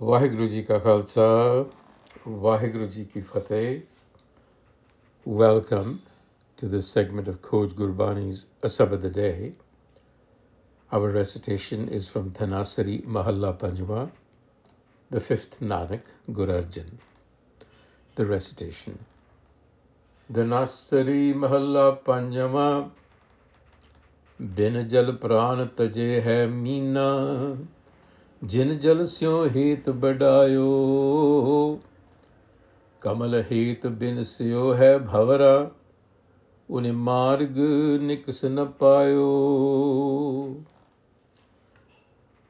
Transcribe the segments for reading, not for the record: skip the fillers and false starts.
Vaheguru Ji Ka Khalsa, Vaheguru Ji Ki Fateh. Welcome to this segment of Khoj Gurbani's a-sabad-a-day. Our recitation is from Thanasari Mahalla Panjwa, the fifth Nanak, Guru Arjan. The recitation. Thanasari Mahalla Panjwa, bin Jal Praan Taje hai Mina, jin jal syo het badayo, कमल हेत बिन स्यो है भवरा, उन्हें मार्ग निकस न पायो।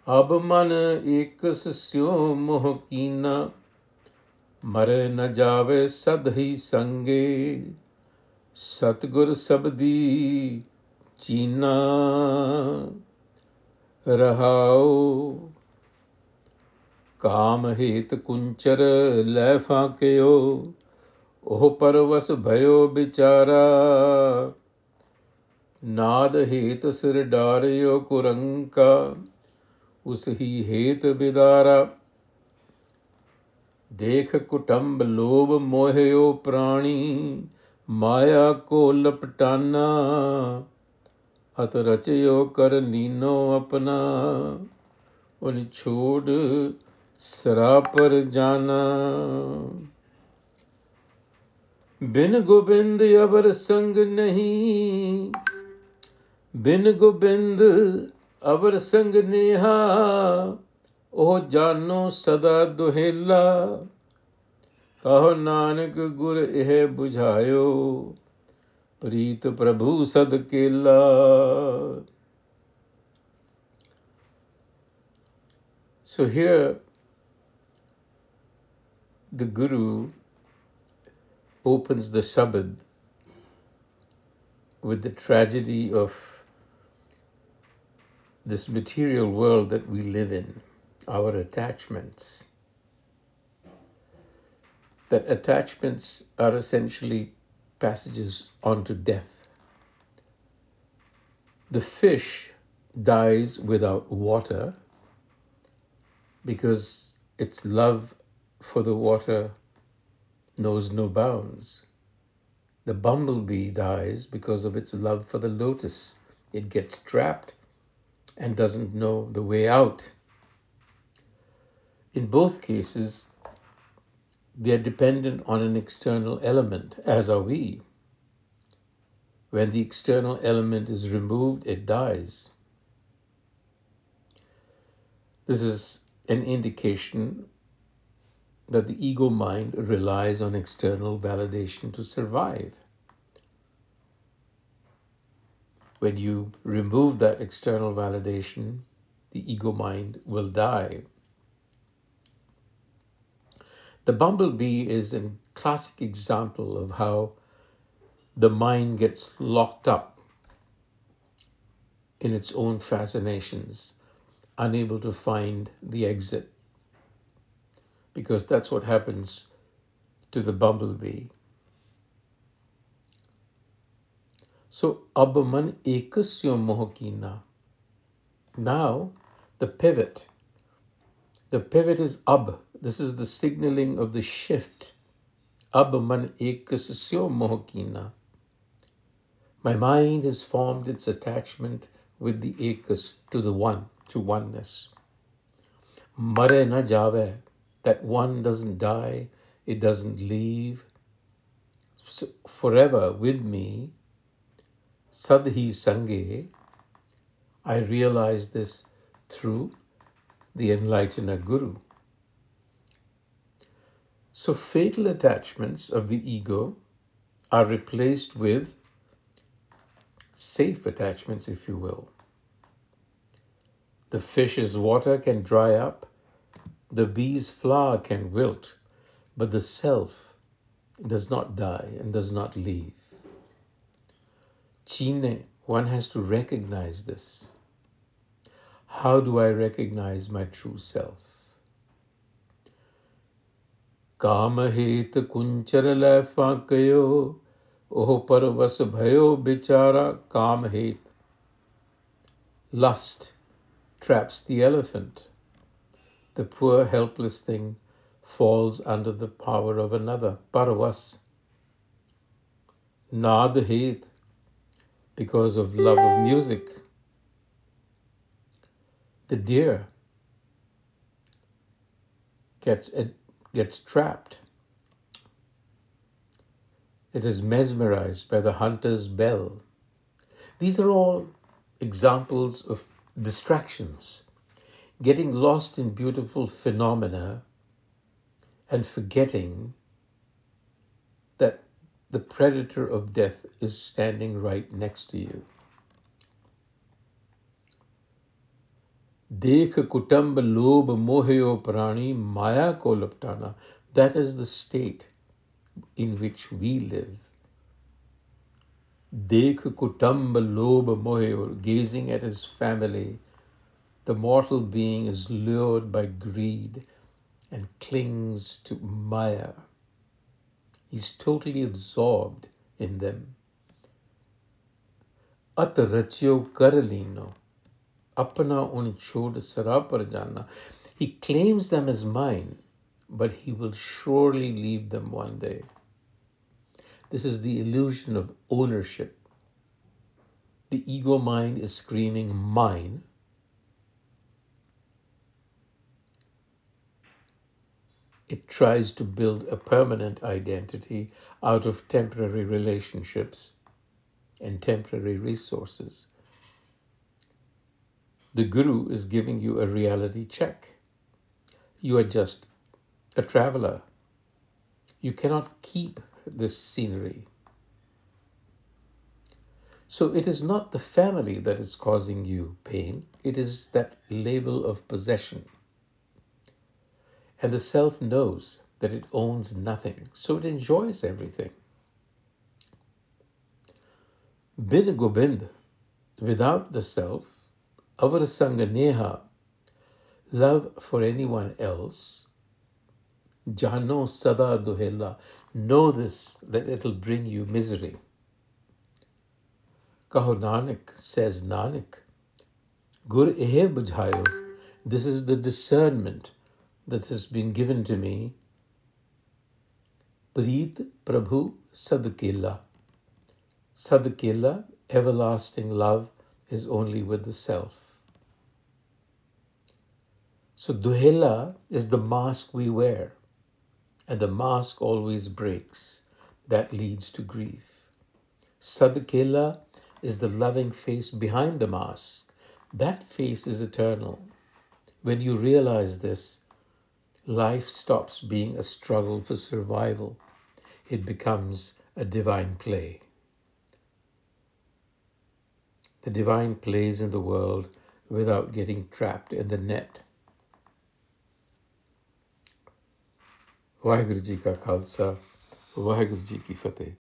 अब मन एकस स्यो मोह कीना, मरे न जावे सद ही संगे, सतगुर सबदी चीना रहाओ। काम हेत कुंचर लै फांकयो, ओह परवस भयो बिचारा, नाद हेत सिर डारियो कुरंका, उस ही हेत बिदारा। देख कुटुंब लोभ मोहयो प्राणी, माया को लपटाना, अत रचयो कर लीनो अपना, उन छोड़ सरापर जाना। बिन गोबिंद अवर संग नहीं, बिन गोबिंद अवर संग नेहा, ओ जानो सदा दुहेला, कहो नानक गुर एह बुझायो, प्रीत प्रभु सद केला। So here the Guru opens the Shabad with the tragedy of this material world that we live in, our attachments. That attachments are essentially passages onto death. The fish dies without water because its love for the water knows no bounds. The bumblebee dies because of its love for the lotus. It gets trapped and doesn't know the way out. In both cases, they are dependent on an external element, as are we. When the external element is removed, it dies. This is an indication that the ego mind relies on external validation to survive. When you remove that external validation, the ego mind will die. The bumblebee is a classic example of how the mind gets locked up in its own fascinations, unable to find the exit. Because that's what happens to the bumblebee. So, ab man ekasya mohakina. Now, the pivot. The pivot is ab. This is the signaling of the shift. Ab man ekasya mohakina. My mind has formed its attachment with the ekas, to the one, to oneness. Mare na jave. That one doesn't die, it doesn't leave. So forever with me, sadhi sange, I realize this through the enlightener Guru. So fatal attachments of the ego are replaced with safe attachments, if you will. The fish's water can dry up, the bee's flower can wilt, but the self does not die and does not leave. Chine, one has to recognize this. How do I recognize my true self? Kama het kunchar lai faakayo, oh parvas bhayo bichara. Kam het. Lust traps the elephant. The poor helpless thing falls under the power of another, paravas, naad het, because of love of music. The deer gets trapped. It is mesmerized by the hunter's bell. These are all examples of distractions, getting lost in beautiful phenomena and forgetting that the predator of death is standing right next to you. Dekh kutumb lobh mohyo prani maya ko laptana. That is the state in which we live. Dekh kutumb lobh mohyo, gazing at his family, the mortal being is lured by greed and clings to maya. He's totally absorbed in them. At rachyo karalino, apna un chod sarapar jana. He claims them as mine, but he will surely leave them one day. This is the illusion of ownership. The ego mind is screaming mine. It tries to build a permanent identity out of temporary relationships and temporary resources. The Guru is giving you a reality check. You are just a traveler. You cannot keep this scenery. So it is not the family that is causing you pain. It is that label of possession. And the self knows that it owns nothing, so it enjoys everything. Bin Gobind, without the self, avar sanga neha, love for anyone else, jano sada duhela, know this, that it'll bring you misery. Kaho Nanak, says Nanak, Gur ehe bujhayo, this is the discernment that has been given to me. Preet Prabhu Sadkela. Sadkela, everlasting love, is only with the self. So Duhela is the mask we wear, and the mask always breaks. That leads to grief. Sadkela is the loving face behind the mask. That face is eternal. When you realize this, life stops being a struggle for survival. It becomes a divine play. The divine plays in the world without getting trapped in the net. Vaheguru Ji Ka Khalsa, Vaheguru Ji Ki Fateh.